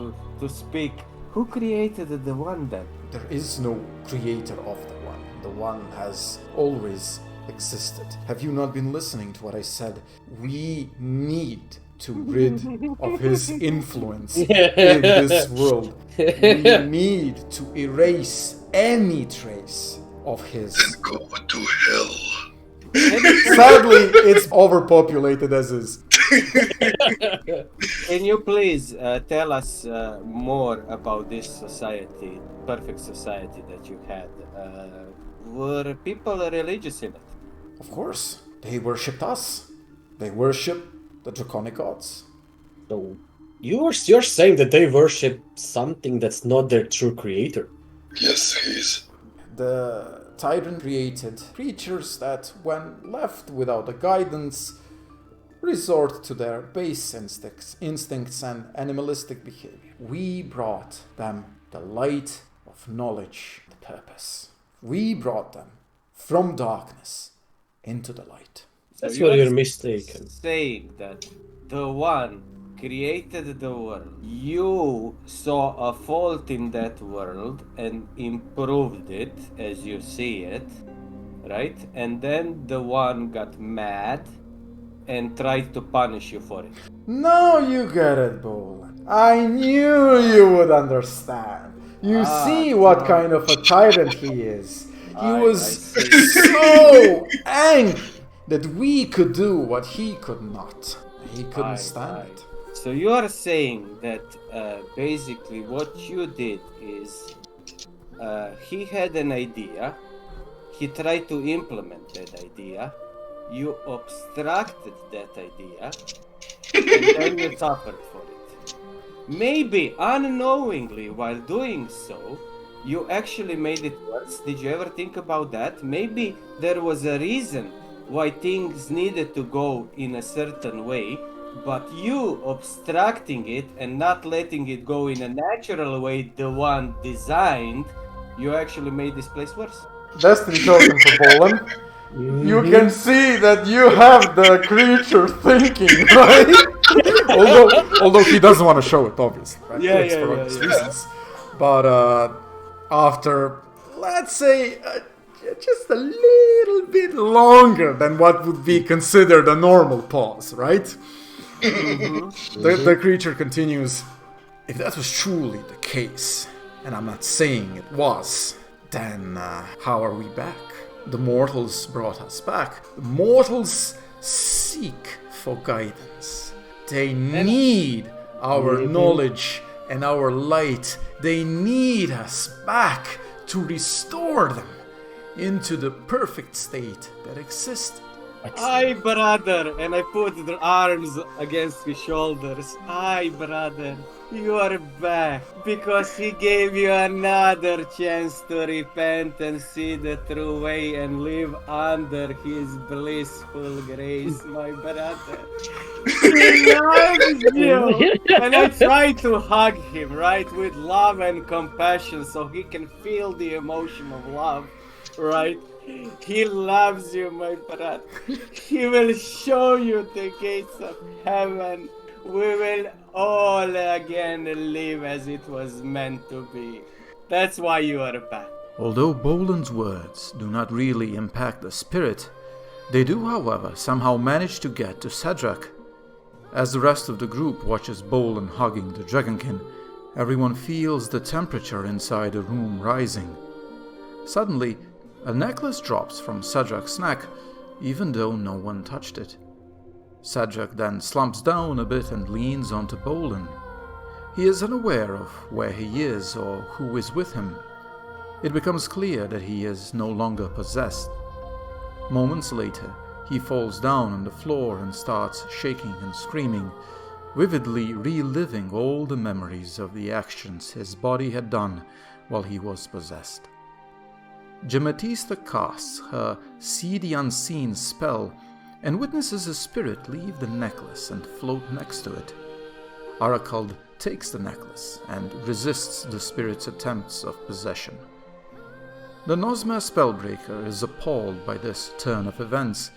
to speak. Who created the one then? There is no creator of the one. The one has always existed. Have you not been listening to what I said? We need to rid of his influence in this world. We need to erase any trace of his. Then go to hell. Sadly, it's overpopulated as is. Can you please tell us more about this society, perfect society that you had? Were people religious in it? Of course, they worshipped us. They worship the Draconic gods. So you're saying that they worship something that's not their true creator? Yes, he is. The tyrant created creatures that, when left without a guidance, resort to their base instincts and animalistic behavior. We brought them the light of knowledge, the purpose. We brought them from darkness into the light. That's So where you you're are mistaken. saying that the one created the world, you saw a fault in that world and improved it as you see it, right? And then the one got mad and tried to punish you for it. Now you get it, Bolan. I knew you would understand. You see what kind of a tyrant he is. He was so angry that we could do what he could not. He couldn't stand it. So you are saying that basically what you did is he had an idea, he tried to implement that idea, you obstructed that idea, and then you suffered for it. Maybe unknowingly while doing so, you actually made it worse. Did you ever think about that? Maybe there was a reason why things needed to go in a certain way, but you obstructing it and not letting it go in a natural way, the one designed, you actually made this place worse. Destiny token for Bolan. You can see that you have the creature thinking, right? although he doesn't want to show it, obviously, right? For obvious reasons. But after, let's say, just a little bit longer than what would be considered a normal pause, right? The creature continues. If that was truly the case, and I'm not saying it was, then how are we back? The mortals brought us back. The mortals seek for guidance. They need our knowledge and our light. They need us back to restore them into the perfect state that existed. Aye, brother, and I put the arms against his shoulders. Aye, brother, you are back because he gave you another chance to repent and see the true way and live under his blissful grace, my brother. He loves you! And I try to hug him, right, with love and compassion so he can feel the emotion of love, right? He loves you, my brother. He will show you the gates of heaven. We will all again live as it was meant to be. That's why you are back. Although Bolan's words do not really impact the spirit, they do, however, somehow manage to get to Cedric. As the rest of the group watches Bolan hugging the Dragonkin, everyone feels the temperature inside the room rising. Suddenly, a necklace drops from Cedric's neck, even though no one touched it. Cedric then slumps down a bit and leans onto Bolan. He is unaware of where he is or who is with him. It becomes clear that he is no longer possessed. Moments later, he falls down on the floor and starts shaking and screaming, vividly reliving all the memories of the actions his body had done while he was possessed. Jametysta casts her See the Unseen spell and witnesses a spirit leave the necklace and float next to it. Arakald takes the necklace and resists the spirit's attempts of possession. The Nozmer spellbreaker is appalled by this turn of events.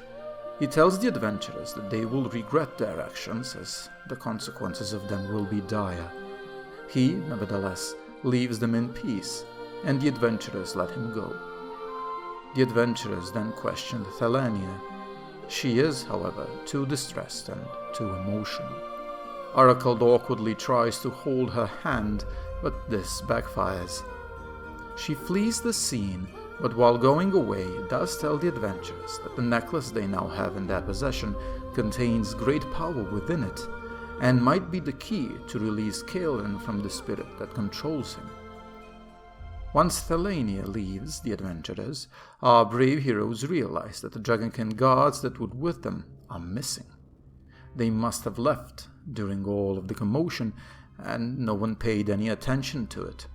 He tells the adventurers that they will regret their actions, as the consequences of them will be dire. He, nevertheless, leaves them in peace, and the adventurers let him go. The adventurers then question Thelania. She is, however, too distressed and too emotional. Arakald awkwardly tries to hold her hand, but this backfires. She flees the scene, but while going away does tell the adventurers that the necklace they now have in their possession contains great power within it, and might be the key to release Kaelin from the spirit that controls him. Once Thelania leaves the adventurers, our brave heroes realize that the Dragonkin guards that were with them are missing. They must have left during all of the commotion, and no one paid any attention to it.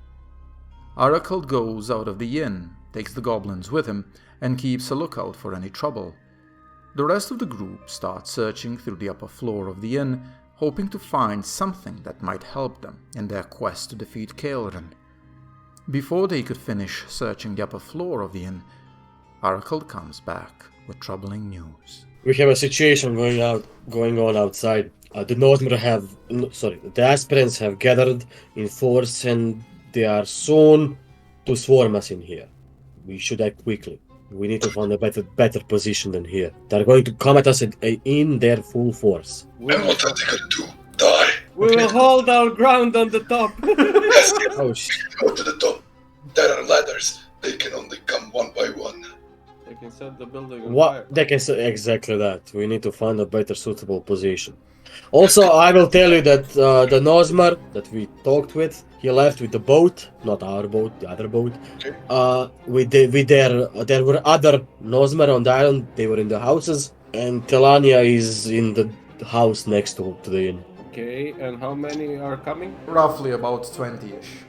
Arakald goes out of the inn, takes the goblins with him, and keeps a lookout for any trouble. The rest of the group starts searching through the upper floor of the inn, hoping to find something that might help them in their quest to defeat Kaelin. Before they could finish searching the upper floor of the inn, Arakald comes back with troubling news. We have a situation going on outside. The Nozmer the aspirants have gathered in force, and they are soon to swarm us in here. We should act quickly. We need to find a better position than here. They're going to come at us in their full force. And what are they gonna do? Die? We will hold our ground on the top. Yes, Oh shit. go to the top. There are ladders. They can only come one by one. They can set the building on What fire. they can say exactly that. We need to find a better suitable position. Also, I will tell you that the Nozmer that we talked with, he left with the boat, not our boat, the other boat. Okay. There were other Nozmer on the island. They were in the houses, and Telania is in the house next to the inn. Okay, and how many are coming? Roughly about 20-ish.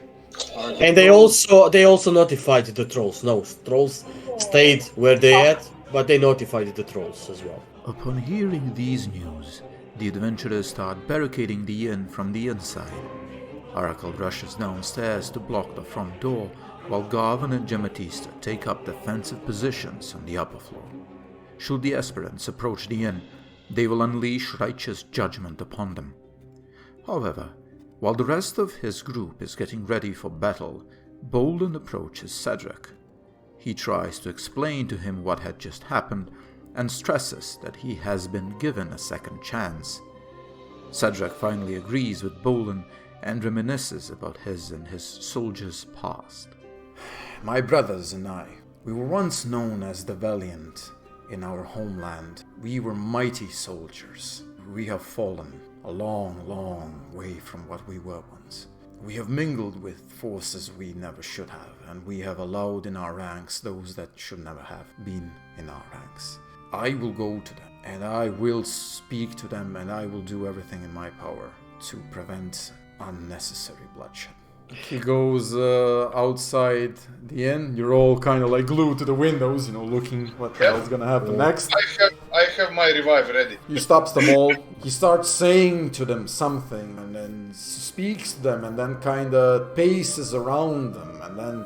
And they also notified the trolls. No, trolls stayed where they at, but they notified the trolls as well. Upon hearing these news, the adventurers start barricading the inn from the inside. Arakald rushes downstairs to block the front door, while Gharvan and Jametysta take up defensive positions on the upper floor. Should the aspirants approach the inn, they will unleash righteous judgment upon them. However, while the rest of his group is getting ready for battle, Bolan approaches Cedric. He tries to explain to him what had just happened, and stresses that he has been given a second chance. Cedric finally agrees with Bolan and reminisces about his and his soldiers' past. My brothers and I, we were once known as the Valiant in our homeland. We were mighty soldiers. We have fallen a long, long way from what we were once. We have mingled with forces we never should have, and we have allowed in our ranks those that should never have been in our ranks. I will go to them, and I will speak to them, and I will do everything in my power to prevent unnecessary bloodshed. He goes outside the inn. You're all kind of like glued to the windows, looking what the hell's gonna happen next. I have my revive ready. He stops them all. He starts saying to them something, and then speaks to them, and then kind of paces around them, and then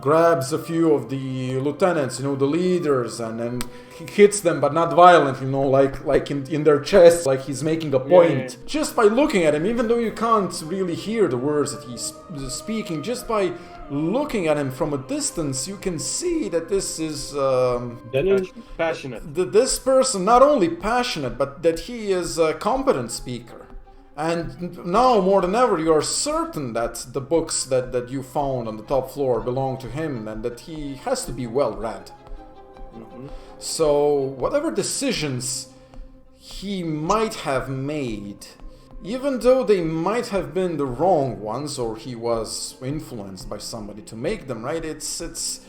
grabs a few of the lieutenants, the leaders, and then he hits them, but not violently, like in their chests, like he's making a point. Yeah. Just by looking at him, even though you can't really hear the words that he's speaking, just by looking at him from a distance, you can see that this is Passionate. this person not only passionate, but that he is a competent speaker. And now more than ever, you are certain that the books that you found on the top floor belong to him, and that he has to be well read. Mm-hmm. So whatever decisions he might have made, even though they might have been the wrong ones, or he was influenced by somebody to make them, right? It's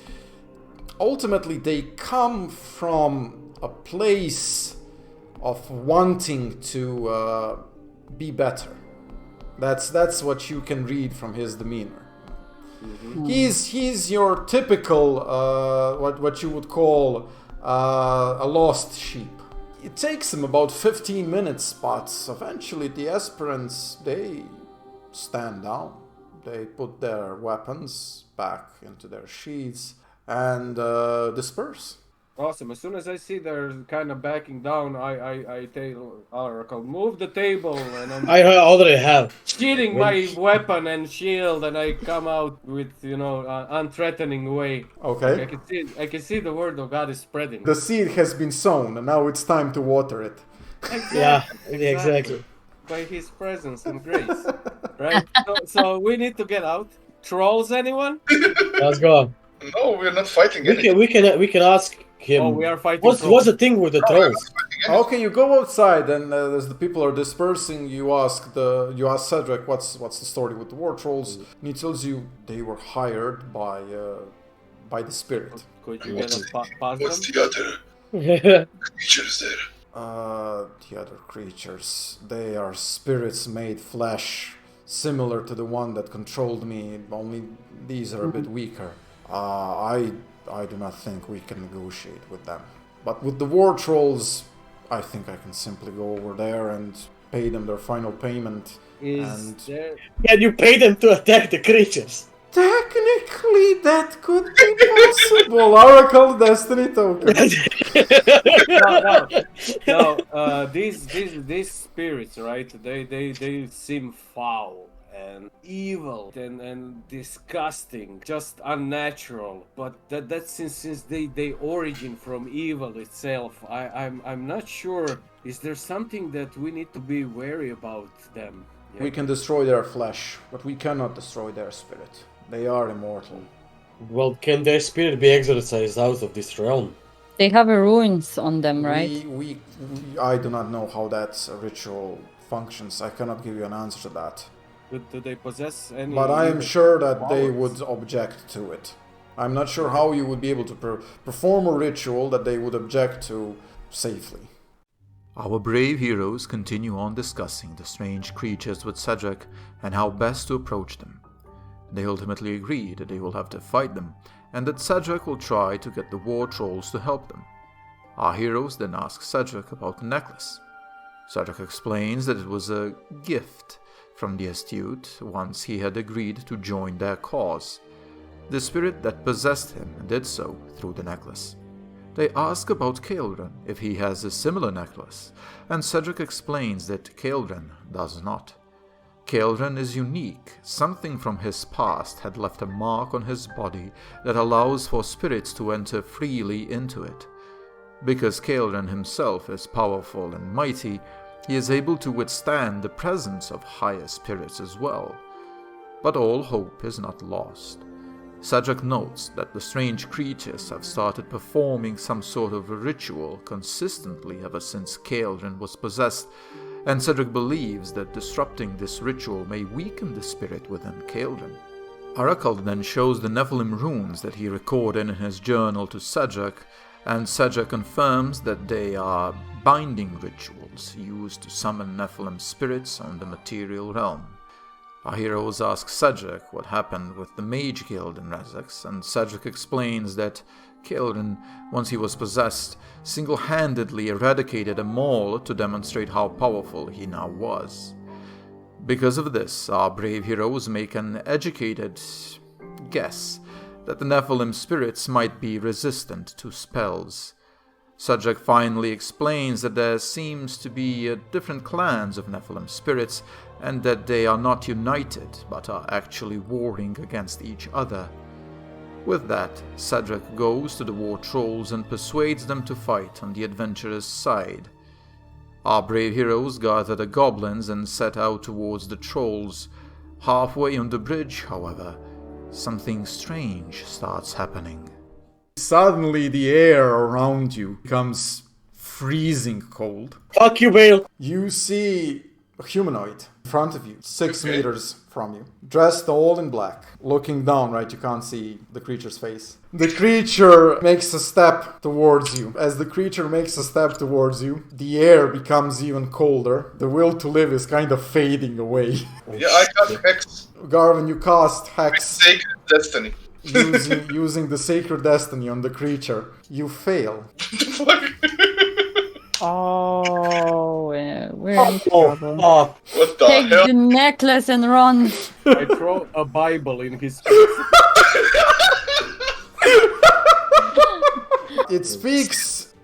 ultimately they come from a place of wanting to be better. That's what you can read from his demeanor. Mm-hmm. He's your typical what you would call a lost sheep. It takes him about 15 minutes, but eventually the aspirants, they stand down. They put their weapons back into their sheaths and disperse. Awesome. As soon as I see they're kind of backing down, I tell Arakald, move the table, and I'm I already have. sheathing my weapon and shield, and I come out with unthreatening way. Okay. I can see the word of God is spreading. The seed has been sown, and now it's time to water it. Yeah, exactly. By His presence and grace, right? So we need to get out. trolls, anyone? Let's go. No, we're not fighting We anything. can ask him. Oh, we are fighting What's trolls. the thing with the trolls? Okay, you go outside, and as the people are dispersing, you ask Cedric, "What's the story with the war trolls?" And he tells you they were hired by the spirit. Could you get a pass What's them? the other creatures there? The other creatures, they are spirits made flesh, similar to the one that controlled me. Only these are a bit weaker. I do not think we can negotiate with them. But with the war trolls, I think I can simply go over there and pay them their final payment. Is there... Can you pay them to attack the creatures? Technically, that could be possible. Arakald Destiny token. No. These spirits, right? They seem foul and evil and disgusting, just unnatural. But that's since they origin from evil itself. I'm not sure. Is there something that we need to be wary about them? Yeah. We can destroy their flesh, but we cannot destroy their spirit. They are immortal. Well, can their spirit be exorcised out of this realm? They have ruins on them, right? I do not know how that ritual functions. I cannot give you an answer to that. Do they possess any? But I am sure that they powers? would object to it. I'm not sure how you would be able to perform a ritual that they would object to safely. Our brave heroes continue on discussing the strange creatures with Cedric and how best to approach them. They ultimately agree that they will have to fight them, and that Cedric will try to get the war trolls to help them. Our heroes then ask Cedric about the necklace. Cedric explains that it was a gift from the astute once he had agreed to join their cause. The spirit that possessed him did so through the necklace. They ask about Caelren, if he has a similar necklace, and Cedric explains that Caelren does not. Caelren is unique. Something from his past had left a mark on his body that allows for spirits to enter freely into it. Because Caelren himself is powerful and mighty, he is able to withstand the presence of higher spirits as well. But all hope is not lost. Cedric notes that the strange creatures have started performing some sort of a ritual consistently ever since Caelren was possessed, and Cedric believes that disrupting this ritual may weaken the spirit within Caelren. Arakald then shows the Nephilim runes that he recorded in his journal to Cedric, and Cedric confirms that they are binding rituals used to summon Nephilim spirits on the material realm. Our heroes ask Cedric what happened with the Mage Guild in Resix, and Cedric explains that Caelren, once he was possessed, single-handedly eradicated them all to demonstrate how powerful he now was. Because of this, our brave heroes make an educated guess that the Nephilim spirits might be resistant to spells. Cedric finally explains that there seems to be different clans of Nephilim spirits, and that they are not united, but are actually warring against each other. With that, Cedric goes to the war trolls and persuades them to fight on the adventurers' side. Our brave heroes gather the goblins and set out towards the trolls. Halfway on the bridge, however, something strange starts happening. Suddenly the air around you becomes freezing cold. Fuck you, Bale! You see a humanoid in front of you, 6 meters from you, dressed all in black, looking down, right? You can't see the creature's face. The creature makes a step towards you. As the creature makes a step towards you, the air becomes even colder. The will to live is kind of fading away. Yeah, I got Hex. Garvin, you cast Hex Sacred Destiny. using the Sacred Destiny on the creature. You fail. Oh, we're in trouble. Oh, What the Take hell? the necklace and run. I throw a Bible in his face. It speaks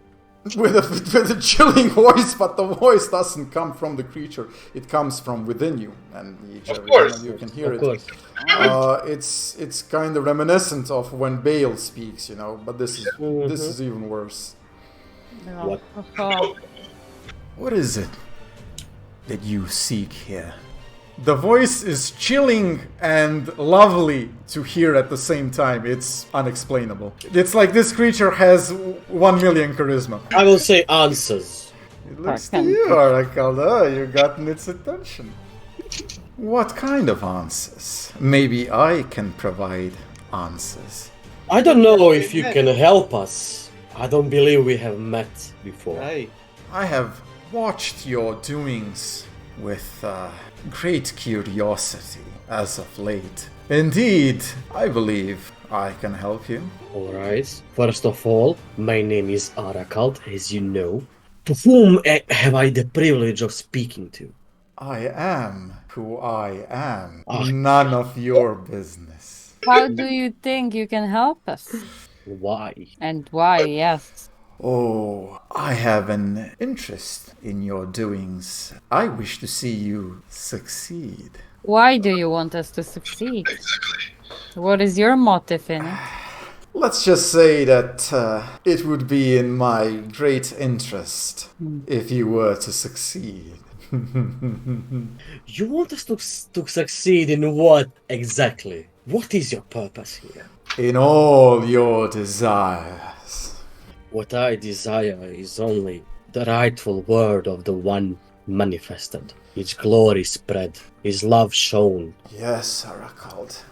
with a chilling voice, but the voice doesn't come from the creature. It comes from within you, and each Of every one course. of you can hear of it. course. It's kind of reminiscent of when Bale speaks, you know. But this is even worse. What? Oh, What is it that you seek here? The voice is chilling and lovely to hear at the same time. It's unexplainable. It's like this creature has 1 million charisma. I will say answers. It looks to you, Arakald. Oh, you've gotten its attention. What kind of answers? Maybe I can provide answers. I don't know if you can help us. I don't believe we have met before. Hey, I have watched your doings with great curiosity as of late. Indeed, I believe I can help you. Alright. First of all, my name is Arakald, as you know. To whom have I the privilege of speaking to? I am who I am. Ah. None of your business. How do you think you can help us? Why? And why, yes. Oh, I have an interest in your doings. I wish to see you succeed. Why do you want us to succeed? Exactly. What is your motive in it? Let's just say that it would be in my great interest if you were to succeed. You want us to succeed in what exactly? What is your purpose here? In all your desires. What I desire is only the rightful word of the One manifested, His glory spread, His love shown. Yes, Arakald.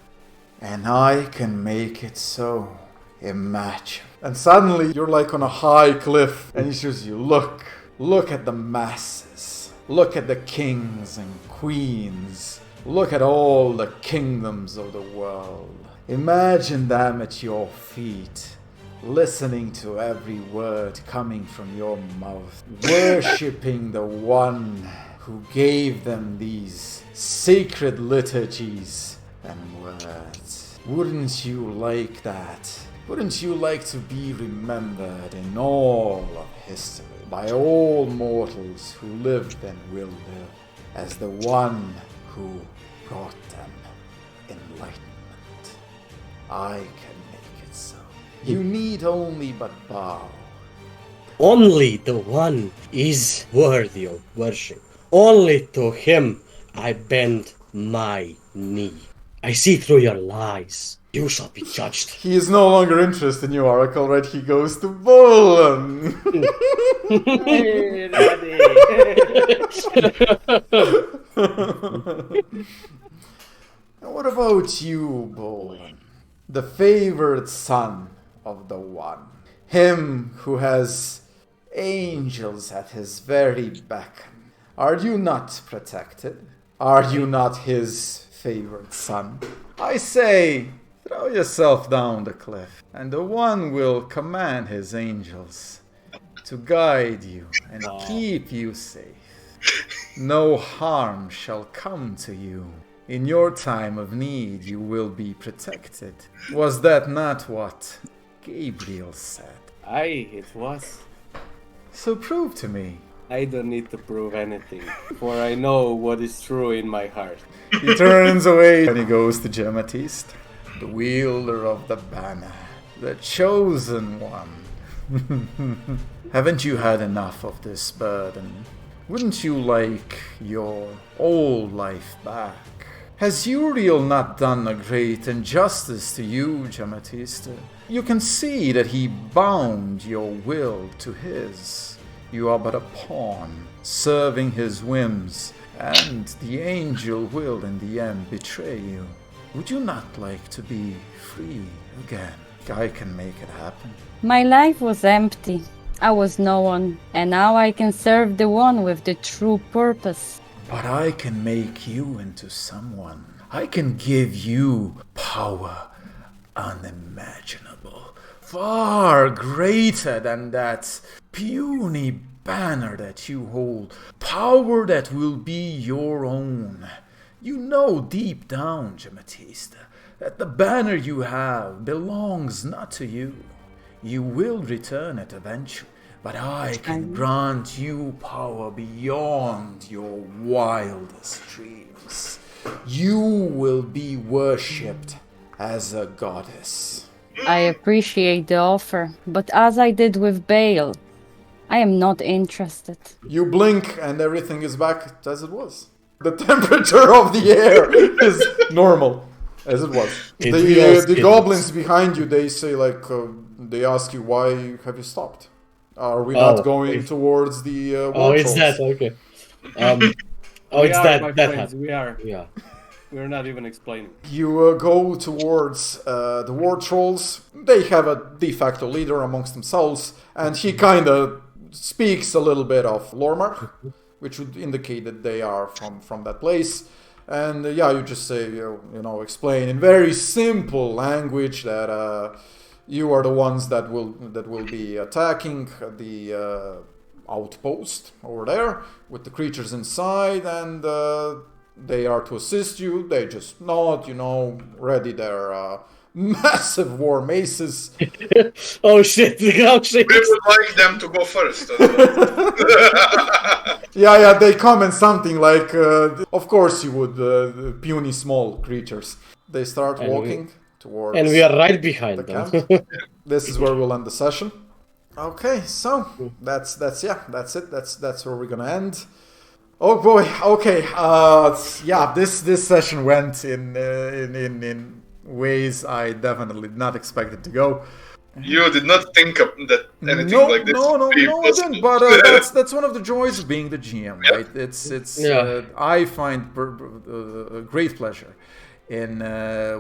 And I can make it so. Imagine. And suddenly you're like on a high cliff and it's just you look at the masses. Look at the kings and queens. Look at all the kingdoms of the world. Imagine them at your feet, listening to every word coming from your mouth, worshipping the one who gave them these sacred liturgies and words. Wouldn't you like that? Wouldn't you like to be remembered in all of history by all mortals who lived and will live as the one who brought them enlightenment? I can make it so. You need only but bow. Only the One is worthy of worship. Only to Him I bend my knee. I see through your lies. You shall be judged. He is no longer interested in you, Oracle, right? He goes to Bolan. hey, Daddy. And what about you, Bolan? The favored son of the One. Him who has angels at his very beckon. Are you not protected? Are you not his favored son? I say, throw yourself down the cliff, and the One will command his angels to guide you and keep you safe. No harm shall come to you. In your time of need, you will be protected. Was that not what Gabriel said? Aye, it was. So prove to me. I don't need to prove anything, for I know what is true in my heart. He turns away and he goes to Jametysta, the wielder of the banner, the chosen one. Haven't you had enough of this burden? Wouldn't you like your old life back? Has Uriel not done a great injustice to you, Jametysta? You can see that he bound your will to his. You are but a pawn, serving his whims, and the angel will in the end betray you. Would you not like to be free again? I can make it happen. My life was empty. I was no one, and now I can serve the One with the true purpose. But I can make you into someone. I can give you power unimaginable, far greater than that puny banner that you hold, power that will be your own. You know deep down, Jametysta, that the banner you have belongs not to you. You will return it eventually, but I can grant you power beyond your wildest dreams. You will be worshipped as a goddess. I appreciate the offer, but as I did with Baal, I am not interested. You blink and everything is back as it was. The temperature of the air is normal, as it was. The goblins behind you, they say like, they ask you, why have you stopped? Are we not going towards the war it's trolls? that, okay. We are, my friends, we are. Yeah. We're not even explaining. You go towards the war trolls. They have a de facto leader amongst themselves, and he kind of speaks a little bit of Lormar, which would indicate that they are from that place. And you just say, explain in very simple language that you are the ones that will be attacking the outpost over there with the creatures inside, and they are to assist you. They just nod, ready their massive war maces. Oh shit! Oh shit! We would like them to go first. As well. They comment something like, of course you would, puny small creatures. They start walking towards... And we are right behind the them. camp. This is where we'll end the session. Okay, so that's it. That's where we're gonna end. Oh boy. Okay. This session went in ways I definitely did not expect it to go. You did not think of that anything like this. No, I didn't. But that's one of the joys of being the GM, right? It's I find a great pleasure in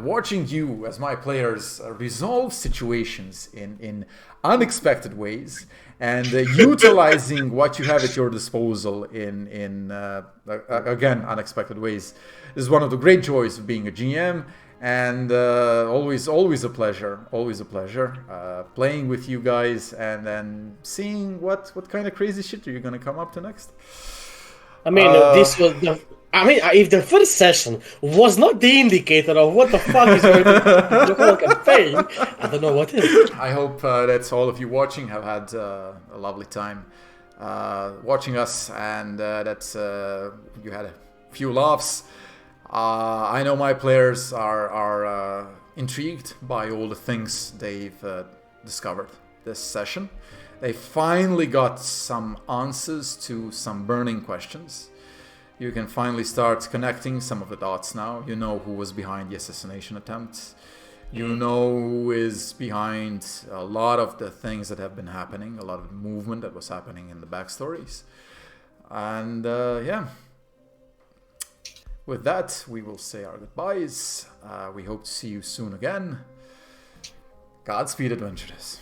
watching you as my players resolve situations in unexpected ways and utilizing what you have at your disposal in again unexpected ways. This is one of the great joys of being a GM. And always a pleasure playing with you guys and then seeing what kind of crazy shit are you gonna come up to next. I mean, if the first session was not the indicator of what the fuck is going to be the whole campaign, I don't know what is. I hope that all of you watching have had a lovely time watching us, and that you had a few laughs. I know my players are intrigued by all the things they've discovered this session. They finally got some answers to some burning questions. You can finally start connecting some of the dots now. You know who was behind the assassination attempt. You know who is behind a lot of the things that have been happening, a lot of the movement that was happening in the backstories. And with that, we will say our goodbyes. We hope to see you soon again. Godspeed, adventurers.